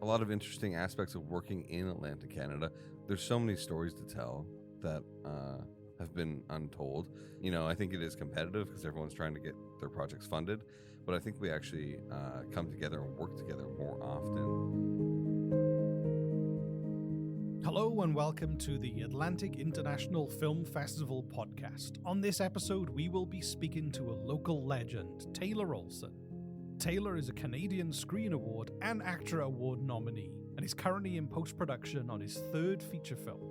a lot of interesting aspects of working in Atlantic Canada. There's so many stories to tell that have been untold. You know, I think it is competitive because everyone's trying to get their projects funded, but I think we actually come together and work together more often. Hello and welcome to the Atlantic International Film Festival podcast. On this episode, we will be speaking to a local legend, Taylor Olson. Taylor is a Canadian Screen Award and ACTRA Award nominee, and is currently in post-production on his third feature film.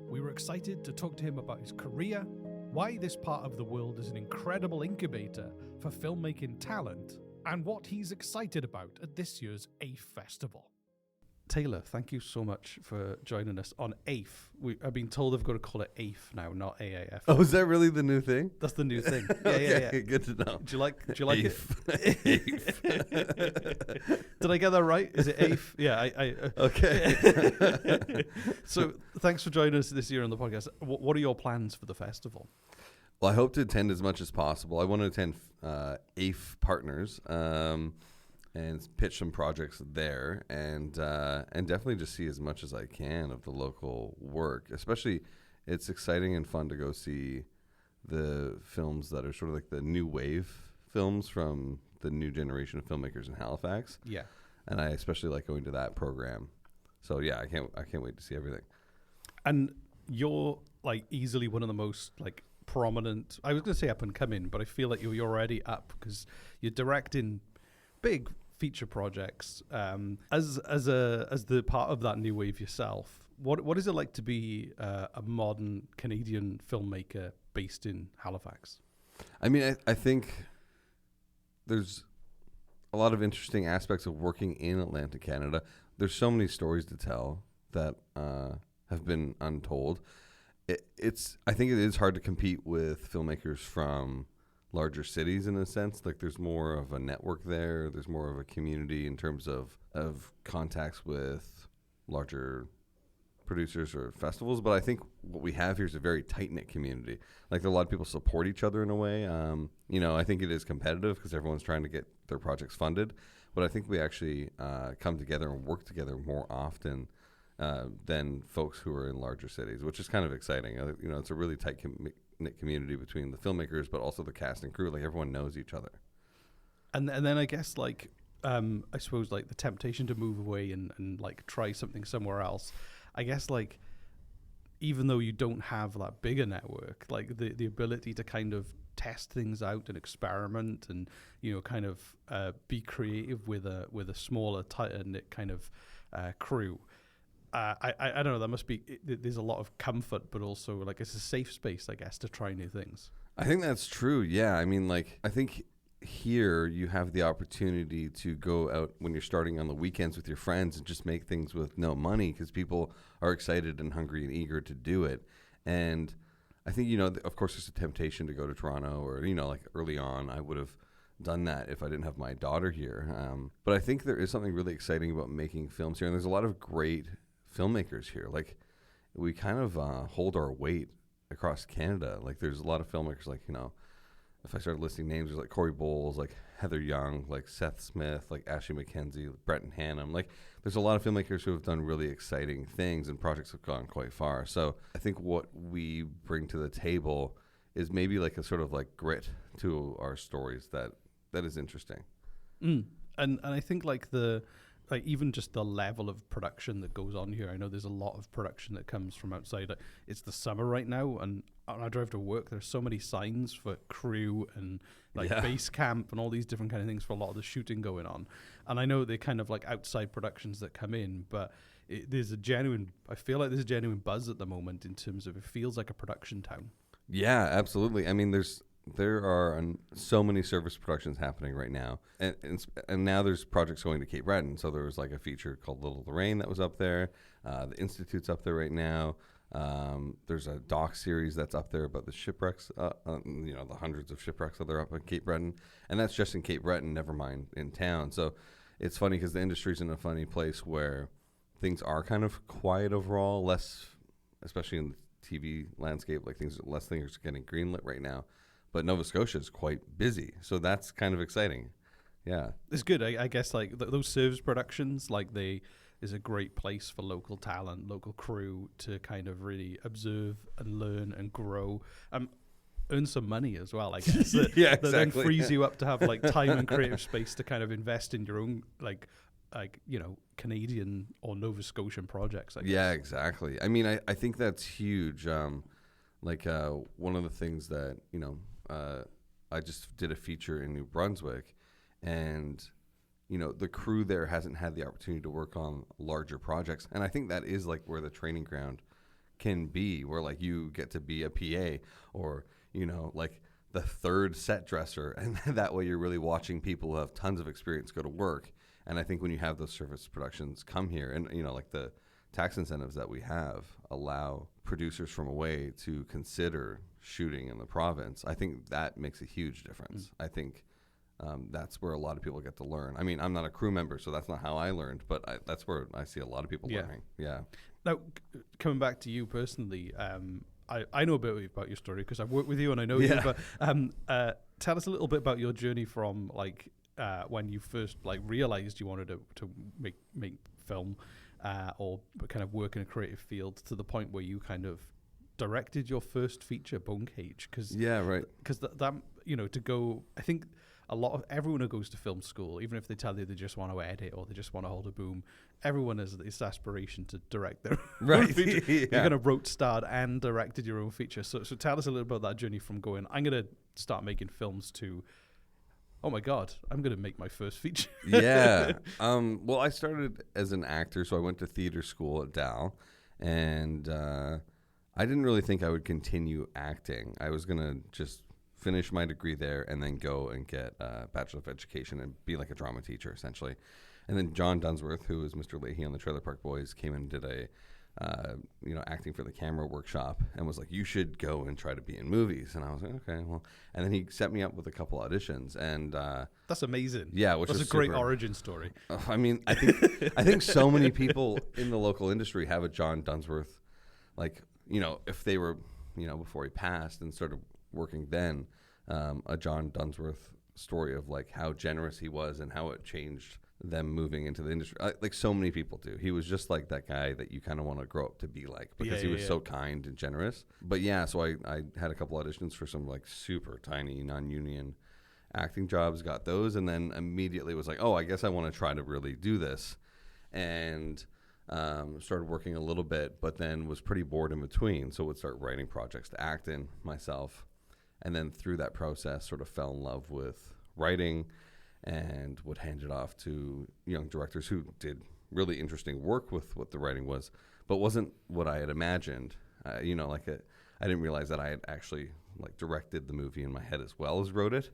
We were excited to talk to him about his career, why this part of the world is an incredible incubator for filmmaking talent, and what he's excited about at this year's AIFF Festival. Taylor, thank you so much for joining us on AIFF. I've been told I've got to call it AIFF now, not AAF. Oh, is that really the new thing? That's the new thing. Yeah. Good to know. Do you like AIFF. it? Did I get that right? Is it AIFF? Yeah. Okay. So thanks for joining us this year on the podcast. What are your plans for the festival? Well, I hope to attend as much as possible. I want to attend AIFF partners and pitch some projects there, and definitely just see as much as I can of the local work. Especially, it's exciting and fun to go see the films that are sort of like the new wave films from the new generation of filmmakers in Halifax. Yeah, and I especially like going to that program. So yeah, I can't wait to see everything. And you're like easily one of the most like prominent. I was going to say up and coming, but I feel like you're already up because you're directing big feature projects. As the part of that new wave yourself, what is it like to be a modern Canadian filmmaker based in Halifax? I mean, I think there's a lot of interesting aspects of working in Atlantic Canada. There's so many stories to tell that have been untold. I think it is hard to compete with filmmakers from larger cities in a sense. Like there's more of a network there. There's more of a community in terms of contacts with larger producers or festivals. But I think what we have here is a very tight-knit community. Like a lot of people support each other in a way. You know, I think it is competitive because everyone's trying to get their projects funded. But I think we actually come together and work together more often than folks who are in larger cities, which is kind of exciting. You know, it's a really tight knit community between the filmmakers, but also the cast and crew. Like everyone knows each other. And then I guess like I suppose like the temptation to move away and like try something somewhere else. I guess like even though you don't have that bigger network, like the ability to kind of test things out and experiment and, you know, kind of be creative with a smaller, tighter knit kind of crew. I don't know, that must be, there's a lot of comfort, but also like it's a safe space, I guess, to try new things. I think that's true. Yeah. I mean, like, I think here you have the opportunity to go out when you're starting on the weekends with your friends and just make things with no money because people are excited and hungry and eager to do it. And I think, you know, of course there's a temptation to go to Toronto or, you know, like early on I would have done that if I didn't have my daughter here. But I think there is something really exciting about making films here. And there's a lot of great filmmakers here. Like we kind of hold our weight across Canada. Like there's a lot of filmmakers, like, you know, if I started listing names, there's like Corey Bowles, like Heather Young, like Seth Smith, like Ashley McKenzie, Brenton Hannum. Like there's a lot of filmmakers who have done really exciting things and projects have gone quite far. So I think what we bring to the table is maybe like a sort of like grit to our stories that is interesting. And I think like even just the level of production that goes on here. I know there's a lot of production that comes from outside. It's the summer right now, and I drive to work. There's so many signs for crew and like base camp and all these different kind of things for a lot of the shooting going on. And I know they're kind of like outside productions that come in, but I feel like there's a genuine buzz at the moment in terms of it feels like a production town. Yeah, absolutely. I mean, there are so many service productions happening right now, and now there's projects going to Cape Breton. So there was like a feature called Little Lorraine that was up there. The Institute's up there right now. There's a doc series that's up there about the shipwrecks, you know, the hundreds of shipwrecks that are up in Cape Breton, and that's just in Cape Breton, never mind in town. So it's funny because the industry's in a funny place where things are kind of quiet overall, less, especially in the TV landscape, like less things are getting greenlit right now. But Nova Scotia is quite busy, so that's kind of exciting. Yeah. It's good. I guess like those service productions, like they is a great place for local talent, local crew to kind of really observe and learn and grow. Earn some money as well, I guess. Yeah, that then exactly. frees you up to have like time and creative space to kind of invest in your own like Canadian or Nova Scotian projects, I guess. Yeah, exactly. I mean, I think that's huge. One of the things that, I just did a feature in New Brunswick, and, the crew there hasn't had the opportunity to work on larger projects. And I think that is like where the training ground can be, where like you get to be a PA or, like the third set dresser. And that way you're really watching people who have tons of experience go to work. And I think when you have those service productions come here and, like the tax incentives that we have allow producers from away to consider shooting in the province, I think that makes a huge difference. I think that's where a lot of people get to learn. I mean, I'm not a crew member, so that's not how I learned, but that's where I see a lot of people learning. Yeah. Now, coming back to you personally, I know a bit about your story because I've worked with you and I know you, but tell us a little bit about your journey from like when you first like realized you wanted to make film or kind of work in a creative field to the point where you kind of directed your first feature, Bone Cage. Because that to go, I think everyone who goes to film school, even if they tell you they just want to edit or they just want to hold a boom, everyone has this aspiration to direct their own feature. Yeah. You're going to wrote, starred, and directed your own feature. So tell us a little about that journey from going, I'm going to start making films to, oh my God, I'm going to make my first feature. Yeah. Well, I started as an actor, so I went to theater school at Dal, and I didn't really think I would continue acting. I was going to just finish my degree there and then go and get a Bachelor of Education and be like a drama teacher, essentially. And then John Dunsworth, who was Mr. Leahy on the Trailer Park Boys, came and did a acting for the camera workshop and was like, you should go and try to be in movies. And I was like, okay, well. And then he set me up with a couple auditions. And that's amazing. Yeah, that's a great origin story. I mean, I think so many people in the local industry have a John Dunsworth, like, if they were, before he passed and started working then, a John Dunsworth story of like how generous he was and how it changed them moving into the industry. Like so many people do. He was just like that guy that you kind of want to grow up to be like, because he was so kind and generous. But yeah, so I had a couple auditions for some like super tiny non-union acting jobs, got those, and then immediately was like, oh, I guess I want to try to really do this. And started working a little bit, but then was pretty bored in between. So would start writing projects to act in myself. And then through that process sort of fell in love with writing and would hand it off to young directors who did really interesting work with what the writing was, but wasn't what I had imagined. I didn't realize that I had actually like directed the movie in my head as well as wrote it.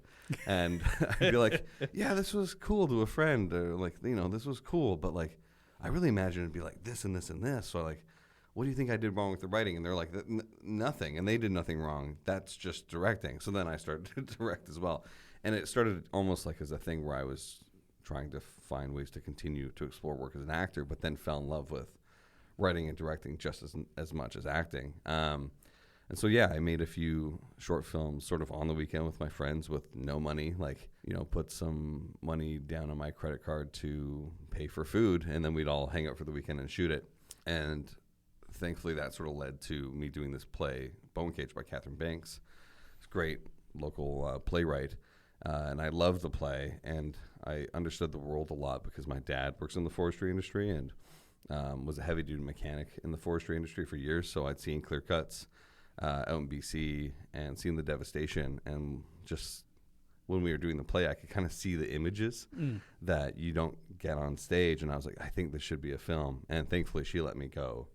And I'd be like, yeah, this was cool to a friend, or like, this was cool, but like, I really imagined it'd be like this and this and this. So like, what do you think I did wrong with the writing? And they're like, nothing. And they did nothing wrong. That's just directing. So then I started to direct as well. And it started almost like as a thing where I was trying to find ways to continue to explore work as an actor, but then fell in love with writing and directing just as much as acting. And so, yeah, I made a few short films sort of on the weekend with my friends with no money, like, put some money down on my credit card to pay for food. And then we'd all hang out for the weekend and shoot it. And thankfully, that sort of led to me doing this play, Bone Cage by Catherine Banks. It's a great local playwright. And I loved the play, and I understood the world a lot because my dad works in the forestry industry and was a heavy-duty mechanic in the forestry industry for years. So I'd seen clear cuts out in BC and seen the devastation. And just when we were doing the play, I could kind of see the images that you don't get on stage. And I was like, I think this should be a film. And thankfully, she let me go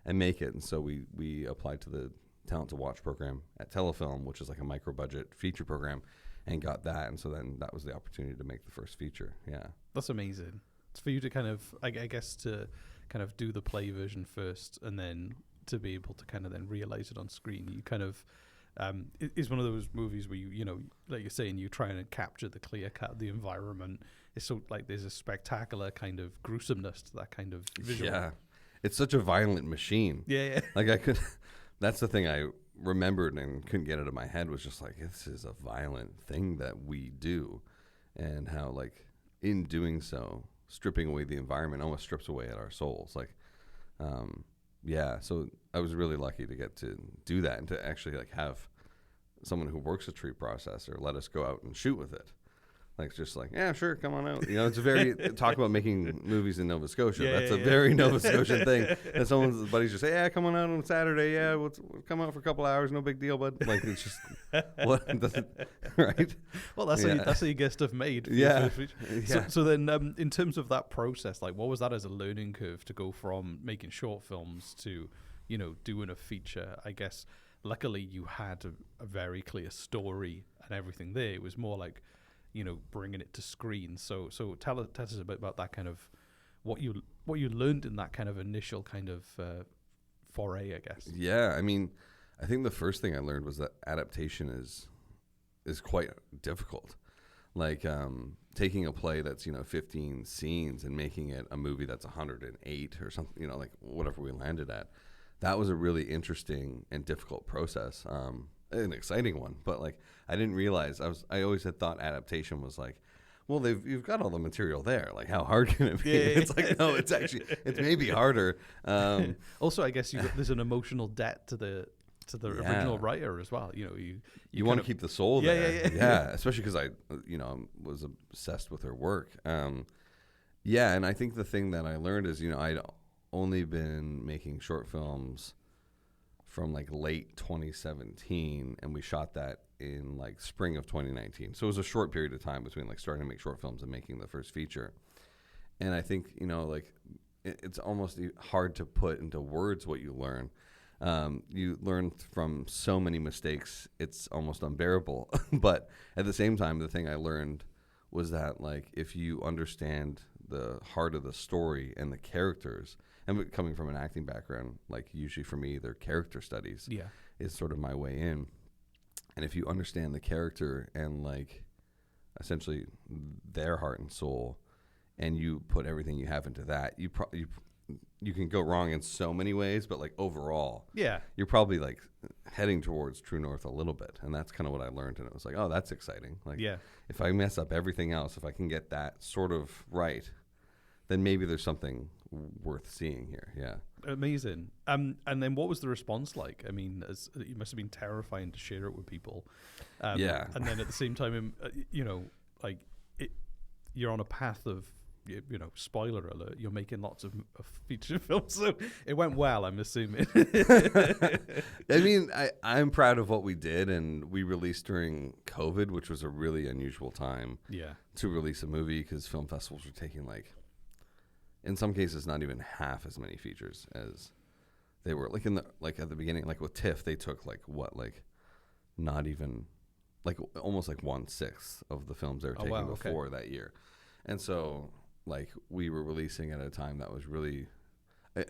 and make it. And so we applied to the Talent to Watch program at Telefilm, which is like a micro-budget feature program, and got that. And so then that was the opportunity to make the first feature. Yeah. That's amazing. It's for you to kind of, I guess, to kind of do the play version first and then to be able to kind of then realize it on screen. You kind of, it is one of those movies where you know, like you're saying, you try and capture the clear cut, the environment. It's so like there's a spectacular kind of gruesomeness to that kind of visual. Yeah. It's such a violent machine. Yeah. Like that's the thing I remembered and couldn't get out of my head was just like, this is a violent thing that we do, and how like in doing so, stripping away the environment almost strips away at our souls. Like, so I was really lucky to get to do that and to actually like have someone who works a tree processor let us go out and shoot with it. Like, just like, yeah, sure, come on out. You know, it's a very, talk about making movies in Nova Scotia. That's a very Nova Scotian thing. And someone's buddies just say, yeah, come on out on Saturday. Yeah, we'll come out for a couple hours. No big deal, bud. Like, it's just, what? Right? Well, that's how you get stuff made. So then, in terms of that process, like, what was that as a learning curve to go from making short films to, you know, doing a feature? I guess, luckily, you had a very clear story and everything there. It was more like, you know, bringing it to screen. So tell us a bit about that kind of what you learned in that kind of initial kind of foray, I guess. Yeah, I mean, I think the first thing I learned was that adaptation is quite difficult. Like taking a play that's, you know, 15 scenes and making it a movie that's 108 or something, you know, like whatever we landed at. That was a really interesting and difficult process. An exciting one, but like I didn't realize I always had thought adaptation was like, well, you've got all the material there. Like, how hard can it be? It's like, no, it's maybe harder. Also, I guess there's an emotional debt to the original writer as well. You know, you want to keep the soul there. Yeah, especially because I, you know, was obsessed with her work. And I think the thing that I learned is, you know, I'd only been making short films from like late 2017, and we shot that in like spring of 2019. So it was a short period of time between like starting to make short films and making the first feature. And I think, you know, like it's almost hard to put into words what you learn. You learn from so many mistakes, it's almost unbearable. But at the same time, the thing I learned was that like if you understand the heart of the story and the characters, and coming from an acting background, like usually for me, they're character studies is sort of my way in. And if you understand the character and like essentially their heart and soul, and you put everything you have into that, you can go wrong in so many ways, but like overall, you're probably like heading towards true north a little bit. And that's kind of what I learned. And it was like, oh, that's exciting. Like if I mess up everything else, if I can get that sort of right, then maybe there's something worth seeing here. Yeah. Amazing. And then what was the response like? I mean, it must have been terrifying to share it with people. And then at the same time, you know, like you're on a path of, you know, spoiler alert, you're making lots of feature films. So it went well, I'm assuming. I mean, I'm proud of what we did, and we released during COVID, which was a really unusual time to release a movie, because film festivals were taking like, in some cases, not even half as many features as they were. Like at the beginning, like with TIFF, they took not even like almost like 1/6 of the films they were taking before that year. And so like we were releasing at a time that was really,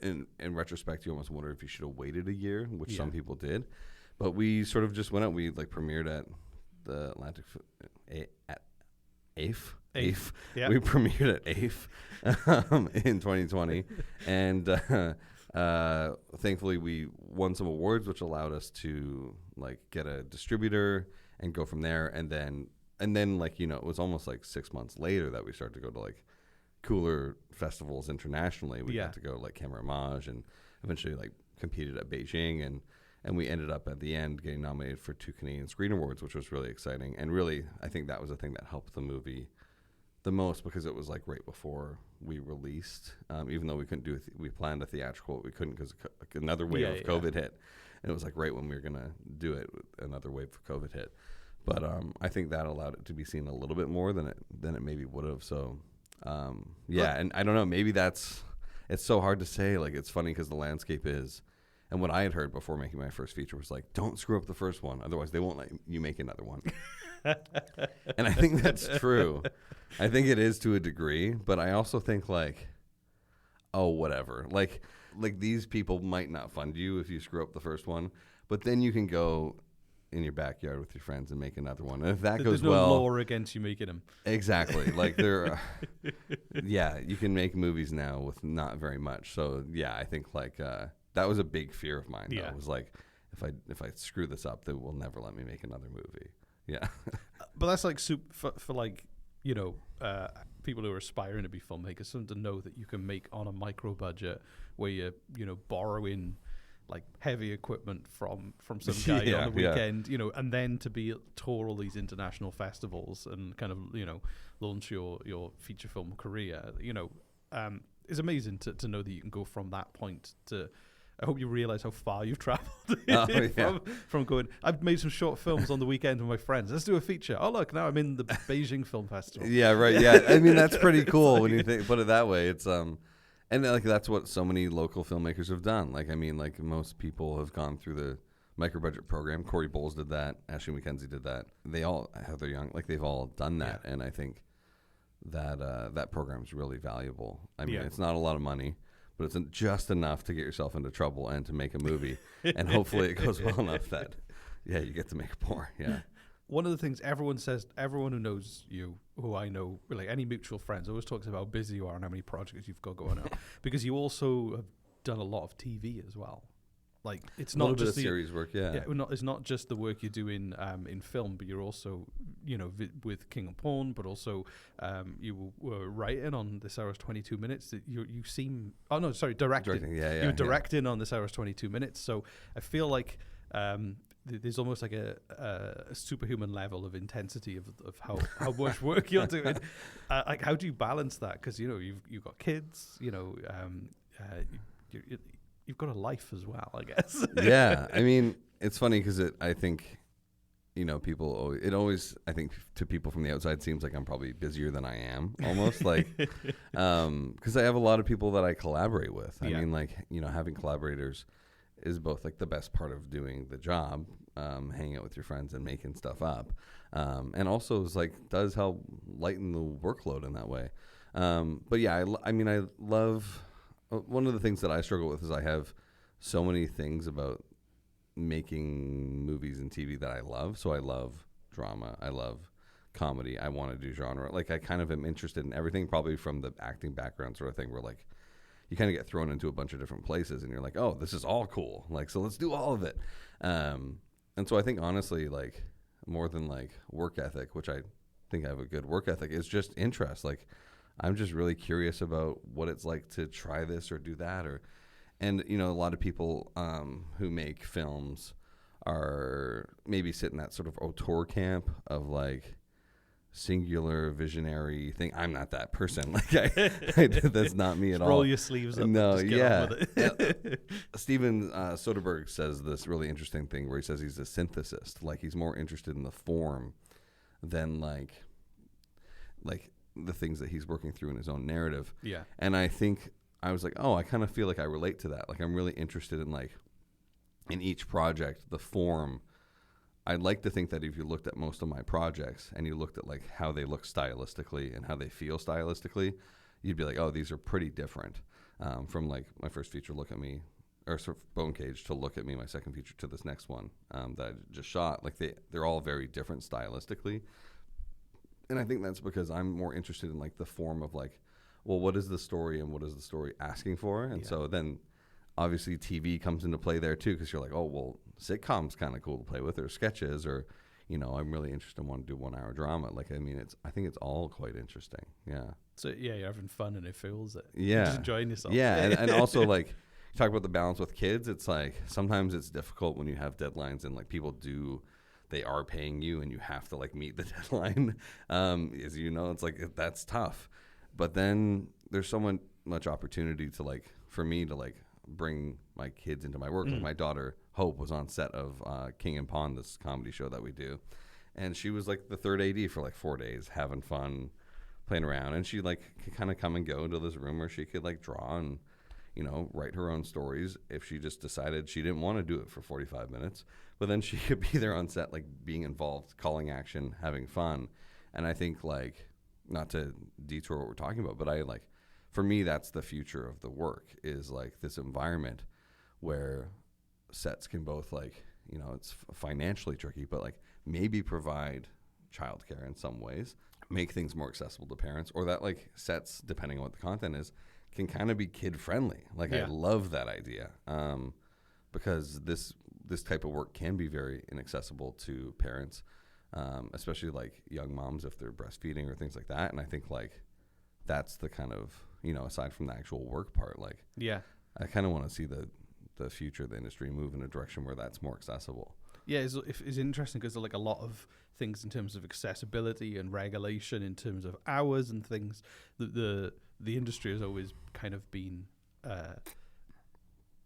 in retrospect, you almost wonder if you should have waited a year, which some people did. But we sort of just went out. We like premiered at the Atlantic at AIFF. AIFF. Yeah. We premiered at AIFF in 2020, and thankfully we won some awards, which allowed us to like get a distributor and go from there. And then like, you know, it was almost like 6 months later that we started to go to like cooler festivals internationally. We got to go to like Camerimage, and eventually like competed at Beijing, and we ended up at the end getting nominated for 2 Canadian Screen Awards, which was really exciting. And really, I think that was the thing that helped the movie the most, because it was like right before we released, even though we couldn't do we planned a theatrical, but we couldn't because another wave of COVID hit, and it was like right when we were gonna do it, another wave of COVID hit. But I think that allowed it to be seen a little bit more than it maybe would have. So and I don't know, maybe it's so hard to say. Like, it's funny because the landscape is, and what I had heard before making my first feature was like, don't screw up the first one, otherwise they won't let you make another one. And I think that's true. I think it is to a degree, but I also think like, oh, whatever. Like these people might not fund you if you screw up the first one, but then you can go in your backyard with your friends and make another one. And if that goes well, there's no law against you making them. Exactly. Like you can make movies now with not very much. So yeah, I think like that was a big fear of mine. Though. It was like, if I screw this up, they will never let me make another movie. Yeah. But that's like for like, you know, people who are aspiring to be filmmakers, something to know that you can make on a micro budget where you're, borrowing like heavy equipment from some guy on the weekend, and then to be tour all these international festivals and kind of, launch your feature film career, is amazing to know that you can go from that point to. I hope you realize how far you've traveled from going, I've made some short films on the weekend with my friends. Let's do a feature. Oh, look, now I'm in the Beijing Film Festival. Yeah, right. Yeah. I mean, that's pretty cool when you put it that way. It's, and like, that's what so many local filmmakers have done. Like, I mean, like most people have gone through the micro budget program. Corey Bowles did that. Ashley McKenzie did that. They all have their young, like they've all done that. Yeah. And I think that, that program is really valuable. I mean, it's not a lot of money, but it's just enough to get yourself into trouble and to make a movie. And hopefully it goes well enough that, you get to make more. Yeah. One of the things everyone says, everyone who knows you, who I know, like any mutual friends, always talks about how busy you are and how many projects you've got going on. Because you also have done a lot of TV as well. Like, it's not just the series work, it's not just the work you do in film, but you're also, with King and Pawn, but also you were writing on This Hour's 22 Minutes. You seem, directing. You were directing on This Hour's 22 Minutes. So I feel like there's almost like a superhuman level of intensity of how much work you're doing. Like, how do you balance that? Because you've got kids. You've got a life as well, I guess. Yeah, I mean, it's funny because I think, people. I think to people from the outside seems like I'm probably busier than I am, almost like, because I have a lot of people that I collaborate with. I mean, like, having collaborators is both like the best part of doing the job, hanging out with your friends and making stuff up, and also is like does help lighten the workload in that way. But yeah, I mean, I love. One of the things that I struggle with is I have so many things about making movies and TV that I love. So I love drama. I love comedy. I want to do genre. Like, I kind of am interested in everything, probably from the acting background sort of thing, where like you kind of get thrown into a bunch of different places and you're like, oh, this is all cool. Like, so let's do all of it. And so I think honestly, like, more than like work ethic, which I think I have a good work ethic, is just interest. Like, I'm just really curious about what it's like to try this or do that, and a lot of people who make films are maybe sit in that sort of auteur camp of like singular visionary thing. I'm not that person. Like, that's not me at all. Roll your sleeves up. No, and just get on with it. Steven Soderbergh says this really interesting thing where he says he's a synthesist. Like, he's more interested in the form than like the things that he's working through in his own narrative. Yeah. And I think I was like, oh, I kind of feel like I relate to that. Like, I'm really interested in like in each project, the form. I'd like to think that if you looked at most of my projects and you looked at like how they look stylistically and how they feel stylistically, you'd be like, oh, these are pretty different. From like my first feature, Look at Me, or sort of Bone Cage, to Look at Me, my second feature, to this next one that I just shot. Like, they're all very different stylistically. And I think that's because I'm more interested in like the form of like, well, what is the story and what is the story asking for? And so then obviously TV comes into play there too, because you're like, oh, well, sitcoms kind of cool to play with, or sketches, or, I'm really interested in wanting to do 1 hour drama. Like, I mean, I think it's all quite interesting. Yeah. So yeah, you're having fun and it feels it. Yeah. You're just enjoying yourself. Yeah. and also like, you talk about the balance with kids. It's like, sometimes it's difficult when you have deadlines and like they are paying you and you have to like meet the deadline. As it's like, that's tough. But then there's so much opportunity to like, for me to like bring my kids into my work. Like, my daughter Hope was on set of King and Pawn, this comedy show that we do. And she was like the third AD for like 4 days, having fun, playing around. And she like could kind of come and go into this room where she could like draw and, write her own stories if she just decided she didn't want to do it for 45 minutes. But then she could be there on set, like being involved, calling action, having fun. And I think like, not to detour what we're talking about, but I like, for me, that's the future of the work, is like this environment where sets can both like, it's financially tricky, but like maybe provide childcare in some ways, make things more accessible to parents, or that like sets, depending on what the content is, can kind of be kid friendly. Like, I love that idea. Because this type of work can be very inaccessible to parents, especially like young moms if they're breastfeeding or things like that. And I think like that's the kind of, aside from the actual work part, like, Yeah. I kind of want to see the future of the industry move in a direction where that's more accessible. Yeah, it's interesting because like a lot of things in terms of accessibility and regulation, in terms of hours and things, the industry has always kind of been.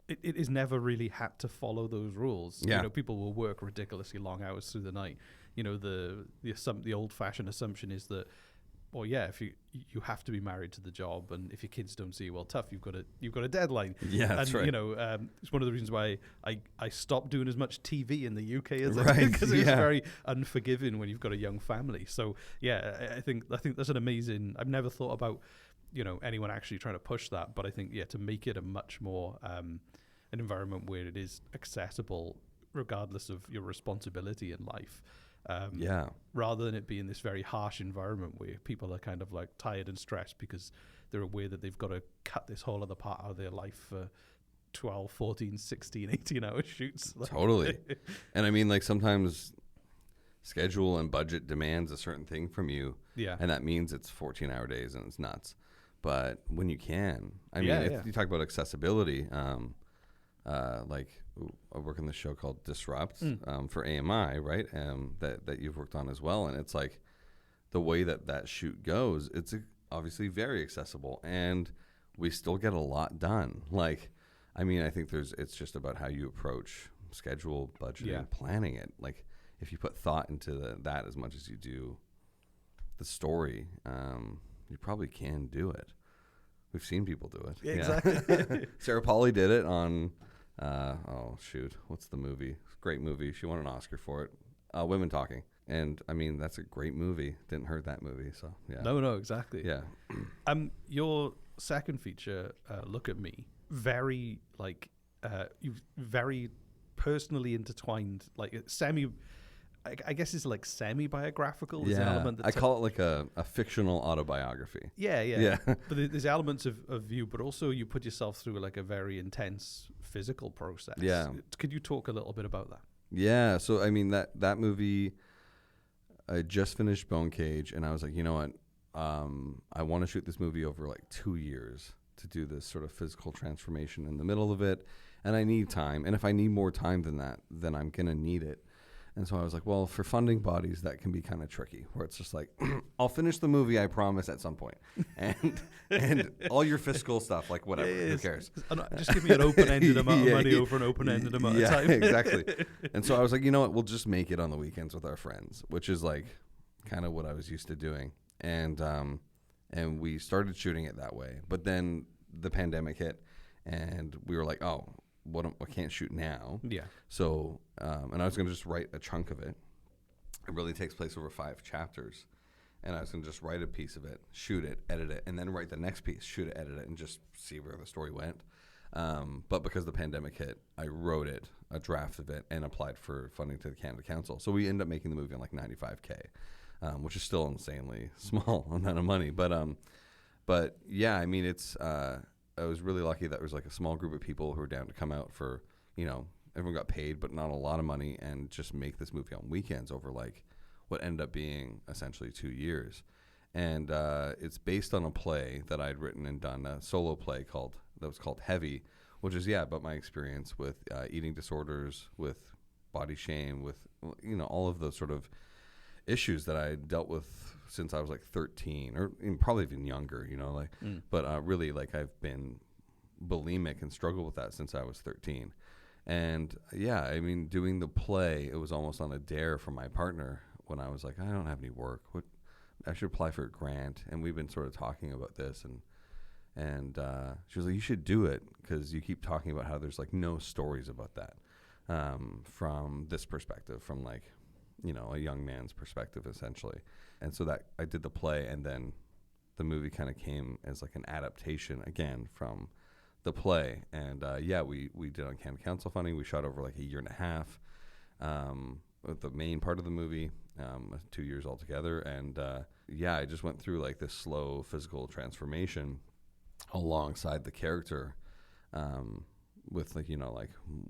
It has never really had to follow those rules. Yeah. People will work ridiculously long hours through the night. The old-fashioned assumption is that, well, yeah, if you have to be married to the job, and if your kids don't see you well, tough. You've got a deadline. Yeah, that's right. It's one of the reasons why I stopped doing as much TV in the UK as I Right, did, because it was yeah. very unforgiving when you've got a young family. So yeah, I think that's an amazing. I've never thought about anyone actually trying to push that, but I think to make it a much more an environment where it is accessible regardless of your responsibility in life. Rather than it being this very harsh environment where people are kind of like tired and stressed because they're aware that they've got to cut this whole other part of their life for 12, 14, 16, 18-hour shoots. Totally. And I mean, like, sometimes schedule and budget demands a certain thing from you. Yeah. And that means it's 14-hour days and it's nuts. But when you can, if you talk about accessibility, I work on this show called Disrupt for AMI, right? That you've worked on as well. And it's like the way that shoot goes, it's obviously very accessible and we still get a lot done. Like, I think it's just about how you approach schedule, budgeting, planning it. Like, if you put thought into that as much as you do the story, you probably can do it. We've seen people do it. Yeah, exactly. Sarah Polley did it on, what's the movie? Great movie. She won an Oscar for it. Women Talking. And, that's a great movie. Didn't hurt that movie, so, yeah. No, exactly. Yeah. Your second feature, Look at Me, very, you very personally intertwined, like, I guess it's like semi-biographical. There's an element I call it like a fictional autobiography. Yeah. But there's elements of you, but also you put yourself through like a very intense physical process. Yeah. Could you talk a little bit about that? Yeah. So, that movie, I just finished Bone Cage, and I was like, you know what? I want to shoot this movie over like 2 years to do this sort of physical transformation in the middle of it. And I need time. And if I need more time than that, then I'm going to need it. And so I was like, well, for funding bodies, that can be kind of tricky, where it's just like, I'll finish the movie, I promise, at some point. And all your fiscal stuff, like, whatever, who cares? Just give me an open-ended amount of money over an open-ended amount of time. Exactly. And so I was like, you know what, we'll just make it on the weekends with our friends, which is like kind of what I was used to doing. And we started shooting it that way. But then the pandemic hit, and we were like, oh, I can't shoot now. Yeah. So, and I was going to just write a chunk of it. It really takes place over 5 chapters. And I was going to just write a piece of it, shoot it, edit it, and then write the next piece, shoot it, edit it, and just see where the story went. But because the pandemic hit, I wrote it, a draft of it, and applied for funding to the Canada Council. So we ended up making the movie on like $95K, which is still insanely small amount of money. But yeah, it's... I was really lucky that there was like a small group of people who were down to come out for, everyone got paid, but not a lot of money, and just make this movie on weekends over like what ended up being essentially 2 years. And it's based on a play that I'd written and done, a solo play that was called Heavy, which is, about my experience with eating disorders, with body shame, with, all of those sort of issues that I dealt with since I was like 13 or probably even younger, but really like I've been bulimic and struggled with that since I was 13. And doing the play, it was almost on a dare from my partner when I was like, I don't have any work. I should apply for a grant. And we've been sort of talking about this, and she was like, you should do it because you keep talking about how there's like no stories about that from this perspective, from like, a young man's perspective, essentially. And so that I did the play, and then the movie kind of came as like an adaptation again from the play. And we did on Canada Council funding. We shot over like a year and a half with the main part of the movie, 2 years altogether. And I just went through like this slow physical transformation alongside the character, with like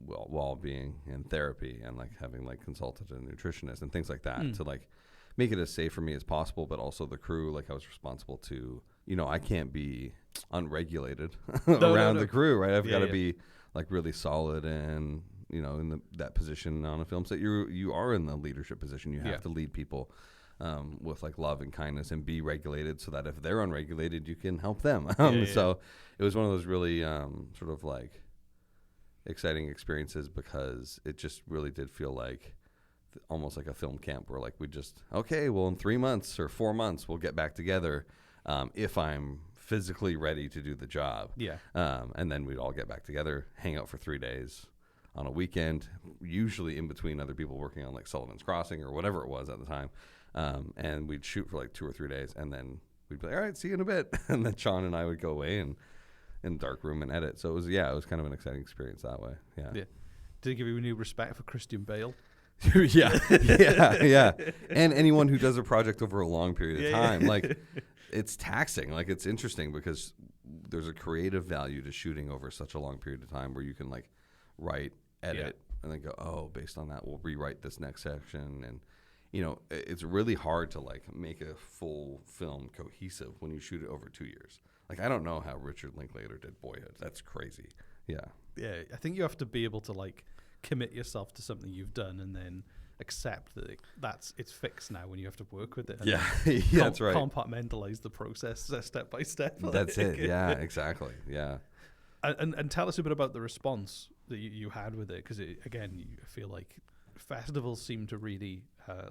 while being in therapy and like having like consulted a nutritionist and things like that to like make it as safe for me as possible, but also the crew. Like I was responsible to I can't be unregulated No, around no. the crew, right? I've Yeah, got to yeah. be like really solid and, in that position on a film set. You are in the leadership position. You have Yeah. to lead people with like love and kindness and be regulated so that if they're unregulated, you can help them. Yeah. So it was one of those really sort of like exciting experiences because it just really did feel like almost like a film camp where like we just, okay, well in 3 months or 4 months, we'll get back together if I'm physically ready to do the job. Yeah. And then we'd all get back together, hang out for 3 days on a weekend, usually in between other people working on like Sullivan's Crossing or whatever it was at the time. And we'd shoot for like 2 or 3 days and then we'd be like, all right, see you in a bit. And then Sean and I would go away and in the dark room and edit. So it was kind of an exciting experience that way. Yeah. Did it give you a new respect for Christian Bale? yeah. And anyone who does a project over a long period of time, like it's taxing. Like it's interesting because there's a creative value to shooting over such a long period of time where you can like write, edit, and then go, oh, based on that, we'll rewrite this next section. And, it's really hard to like make a full film cohesive when you shoot it over 2 years. Like, I don't know how Richard Linklater did Boyhood. That's crazy. Yeah. Yeah, I think you have to be able to like commit yourself to something you've done and then accept that it's fixed now when you have to work with it. And that's right. Compartmentalize the process step by step. That's it. Yeah, exactly. Yeah. And tell us a bit about the response that you had with it, because again, you feel like festivals seem to really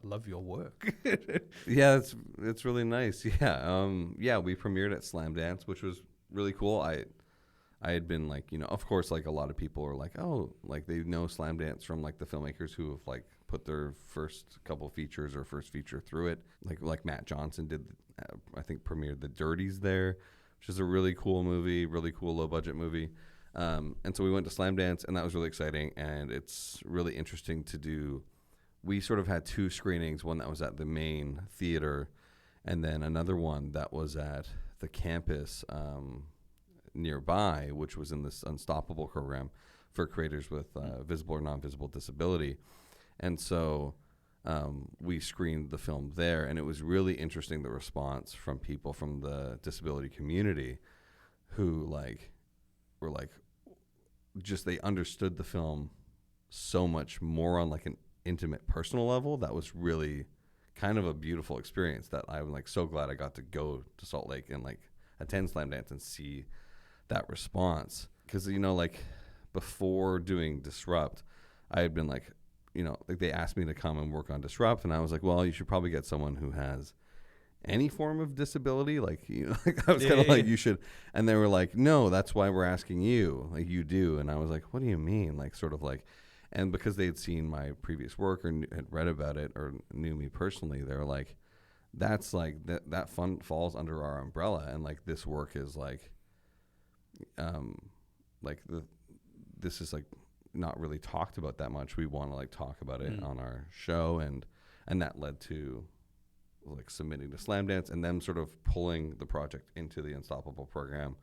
love your work. Yeah, it's really nice. Yeah, we premiered at Slam Dance, which was really cool. I had been like, of course, like a lot of people are like, oh, like they know Slam Dance from like the filmmakers who have like put their first couple features or first feature through it. Like Matt Johnson did, I think premiered The Dirties there, which is a really cool movie, really cool low budget movie. And so we went to Slam Dance and that was really exciting. And it's really interesting to do. We sort of had 2 screenings, one that was at the main theater and then another one that was at the campus nearby, which was in this Unstoppable program for creators with visible or non-visible disability. And so we screened the film there, and it was really interesting, the response from people from the disability community who were just they understood the film so much more on like an intimate personal level. That was really kind of a beautiful experience that I'm like so glad I got to go to Salt Lake and like attend Slam Dance and see that response. Because like before doing Disrupt, I had been like they asked me to come and work on Disrupt, and I was like, well, you should probably get someone who has any form of disability, like I was kind of like, you should. And they were like, no, that's why we're asking you, like you do. And I was like, what do you mean? Like sort of like, and because they had seen my previous work or had read about it or knew me personally, they were like, that's like that fun falls under our umbrella, and like this work is like this is like not really talked about that much. We want to like talk about it on our show, and that led to like submitting to Slam Dance and them sort of pulling the project into the Unstoppable program,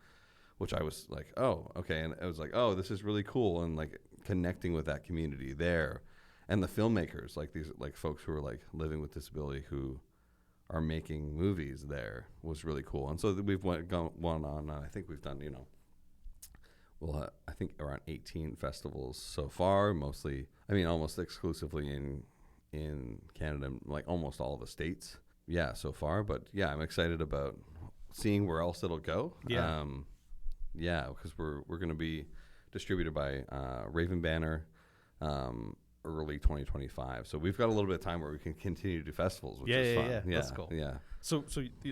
which I was like, oh, okay. And I was like, oh, this is really cool. And like connecting with that community there and the filmmakers, like these like folks who are like living with disability who are making movies there was really cool. And so we've gone on, I think we've done, I think around 18 festivals so far, almost exclusively in Canada, like almost all the states. Yeah, so far. But yeah, I'm excited about seeing where else it'll go. Yeah. Because we're going to be distributed by Raven Banner early 2025. So we've got a little bit of time where we can continue to do festivals, which is fun. Yeah, that's cool. Yeah. So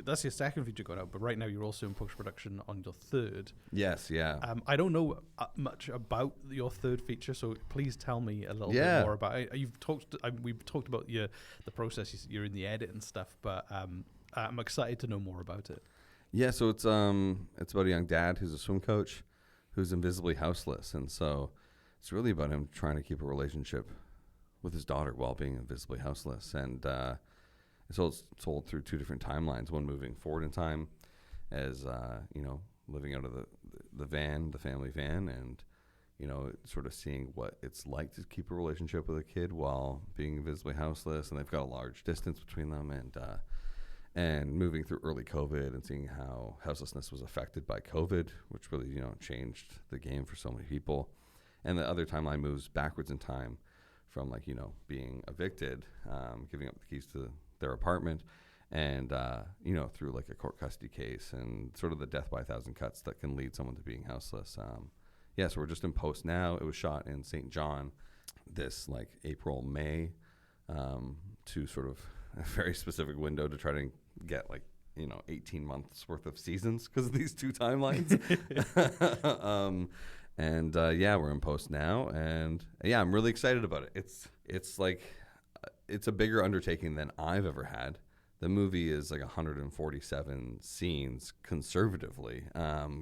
that's your second feature going out, but right now you're also in post-production on your third. Yes, yeah. I don't know much about your third feature, so please tell me a little bit more about it. We've talked about the process. You're in the edit and stuff, but I'm excited to know more about it. Yeah, so it's about a young dad who's a swim coach who's invisibly houseless, and so it's really about him trying to keep a relationship with his daughter while being invisibly houseless. And it's told through 2 different timelines, one moving forward in time as, living out of the van, the family van, and, sort of seeing what it's like to keep a relationship with a kid while being invisibly houseless. And they've got a large distance between them. And and moving through early COVID and seeing how houselessness was affected by COVID, which really, changed the game for so many people. And the other timeline moves backwards in time from being evicted, giving up the keys to their apartment, and, through like a court custody case and sort of the death by 1,000 cuts that can lead someone to being houseless. So we're just in post now. It was shot in St. John this like April, May, to sort of a very specific window to try to get 18 months worth of seasons because of these two timelines. We're in post now, and I'm really excited about it. It's a bigger undertaking than I've ever had. The movie is like 147 scenes conservatively,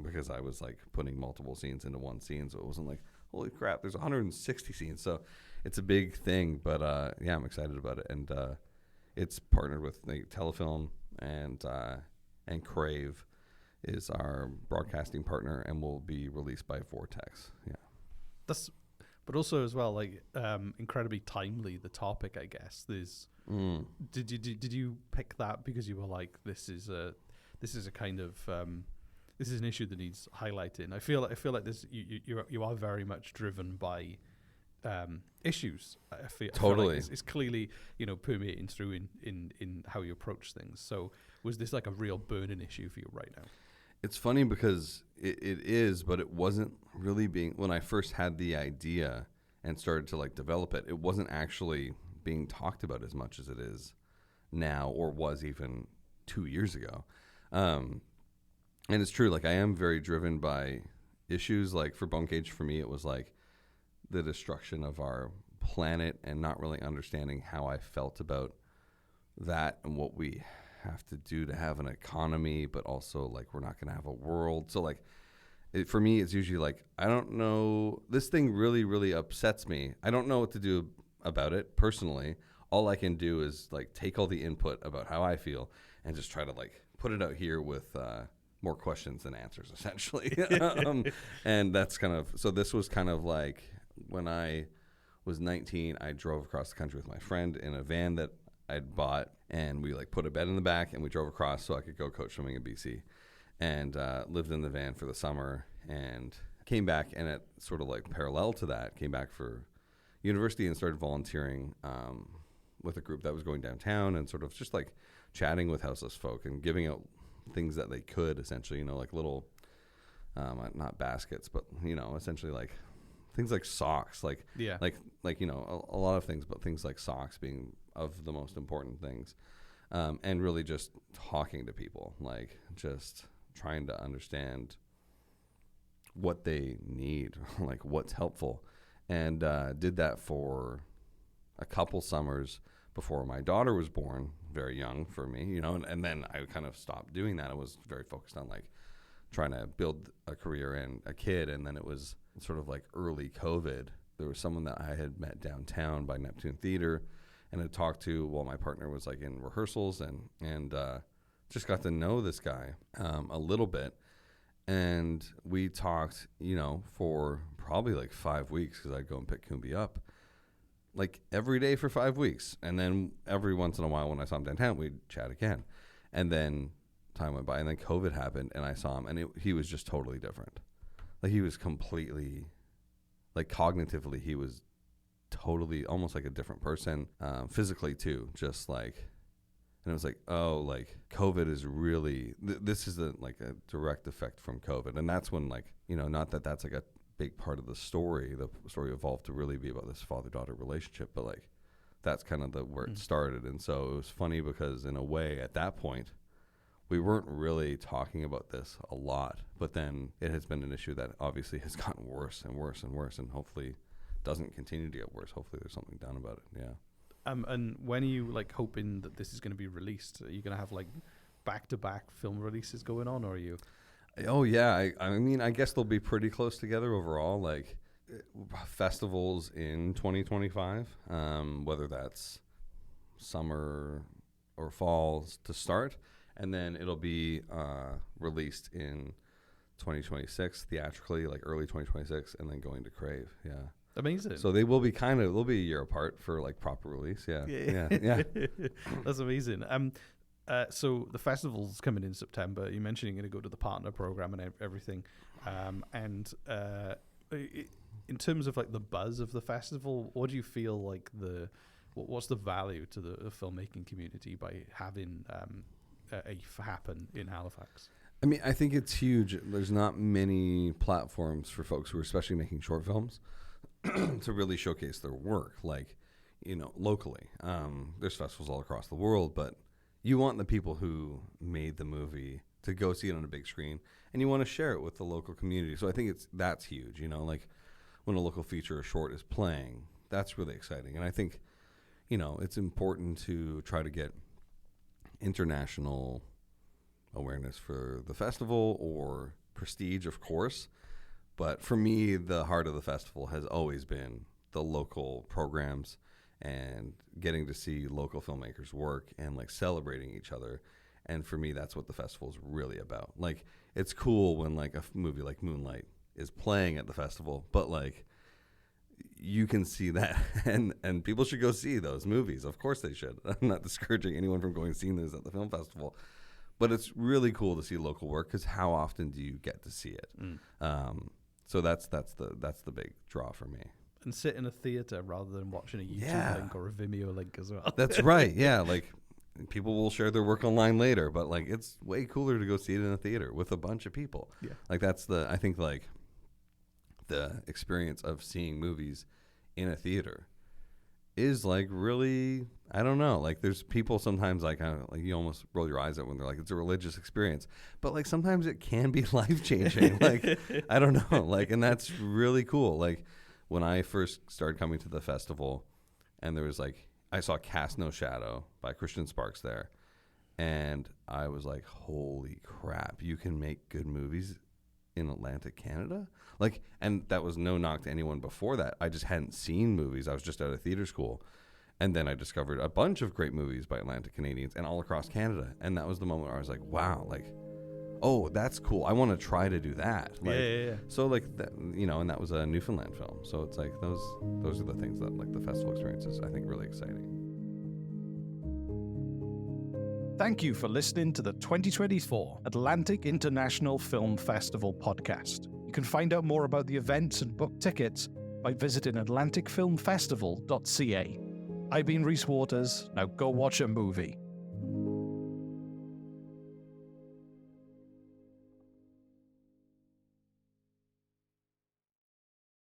because I was like putting multiple scenes into one scene, so it wasn't like, holy crap, there's 160 scenes. So it's a big thing, but I'm excited about it. And it's partnered with Telefilm, and Crave is our broadcasting partner, and will be released by Vortex. Yeah. But also as well, incredibly timely, the topic, I guess. Did you pick that because you were like, this is a kind of this is an issue that needs highlighting? I feel like this you are very much driven by issues. I feel like it's clearly permeating through in how you approach things. So was this like a real burning issue for you right now? It's funny because it is, but it wasn't really when I first had the idea and started to develop it, it wasn't actually being talked about as much as it is now, or was even 2 years ago. And it's true, I am very driven by issues. For Bone Cage, for me, it was the destruction of our planet and not really understanding how I felt about that and what we have to do to have an economy, but also we're not going to have a world. So for me, it's usually I don't know, this thing really, really upsets me. I don't know what to do about it personally. All I can do is take all the input about how I feel and just try to put it out here with more questions than answers, essentially. And that's so this was kind of when I was 19, I drove across the country with my friend in a van that I'd bought, and we put a bed in the back and we drove across so I could go coach swimming in BC, and lived in the van for the summer, and came back, and it sort of parallel to that, came back for university and started volunteering with a group that was going downtown and sort of just chatting with houseless folk and giving out things that they could, essentially, little not baskets, but essentially things like socks, a lot of things, but things like socks being of the most important things, and really just talking to people, just trying to understand what they need, what's helpful, and did that for a couple summers before my daughter was born, very young for me, and then I kind of stopped doing that. I was very focused on trying to build a career and a kid, and then it was sort of early COVID. There was someone that I had met downtown by Neptune Theater and had talked to while my partner was in rehearsals, and just got to know this guy a little bit. And we talked, for probably 5 weeks, because I'd go and pick Koumbie up every day for 5 weeks. And then every once in a while when I saw him downtown, we'd chat again. And then time went by, and then COVID happened, and I saw him, and he was just totally different. He was completely, cognitively, he was totally almost a different person, physically too, just and it was COVID is really, this is a direct effect from COVID. And that's when not that that's a big part of the story evolved to really be about this father-daughter relationship, but that's kind of where it started. And so it was funny because in a way at that point, we weren't really talking about this a lot, but then it has been an issue that obviously has gotten worse and worse and worse, and hopefully doesn't continue to get worse. Hopefully there's something done about it. Yeah. And when are you hoping that this is going to be released? Are you going to have back-to-back film releases going on, or are you? Oh yeah, I mean, I guess they'll be pretty close together overall. Festivals in 2025, whether that's summer or fall to start, and then it'll be released in 2026 theatrically, early 2026, and then going to Crave. Yeah. Amazing. So they will be they'll be a year apart for proper release. Yeah. Yeah. That's amazing. So the festival's coming in September. You mentioned you're going to go to the partner program and everything. In terms of like the buzz of the festival, what do you feel like what's the value to the filmmaking community by having AIF happen in Halifax? I mean, I think it's huge. There's not many platforms for folks who are especially making short films to really showcase their work, like, locally. There's festivals all across the world, but you want the people who made the movie to go see it on a big screen, and you want to share it with the local community. So I think that's huge, like when a local feature or short is playing, that's really exciting. And I think, it's important to try to get international awareness for the festival or prestige, of course. But for me, the heart of the festival has always been the local programs and getting to see local filmmakers work and like celebrating each other. And for me, that's what the festival is really about. Like, it's cool when like a movie like Moonlight is playing at the festival, but like you can see that and people should go see those movies. Of course they should. I'm not discouraging anyone from going and seeing those at the film festival, but it's really cool to see local work because how often do you get to see it? So that's the big draw for me. And sit in a theater rather than watching a YouTube link or a Vimeo link as well. That's right. Yeah, like people will share their work online later, but like it's way cooler to go see it in a theater with a bunch of people. Yeah, like that's I think like the experience of seeing movies in a theater is like really, I don't know, like there's people sometimes like you almost roll your eyes at when they're like it's a religious experience, but like sometimes it can be life-changing. Like I don't know, like, and that's really cool. Like when I first started coming to the festival and there was like I saw Cast No Shadow by Christian Sparks there, and I was like, holy crap, you can make good movies in Atlantic Canada? Like, and that was no knock to anyone before that. I just hadn't seen movies. I was just out of theater school. And then I discovered a bunch of great movies by Atlantic Canadians and all across Canada. And that was the moment where I was like, wow, like, oh, that's cool. I want to try to do that. Like, yeah. So like, and that was a Newfoundland film. So it's like, those are the things that like the festival experience is, I think, really exciting. Thank you for listening to the 2024 Atlantic International Film Festival podcast. You can find out more about the events and book tickets by visiting atlanticfilmfestival.ca. I've been Rhys Waters. Now go watch a movie.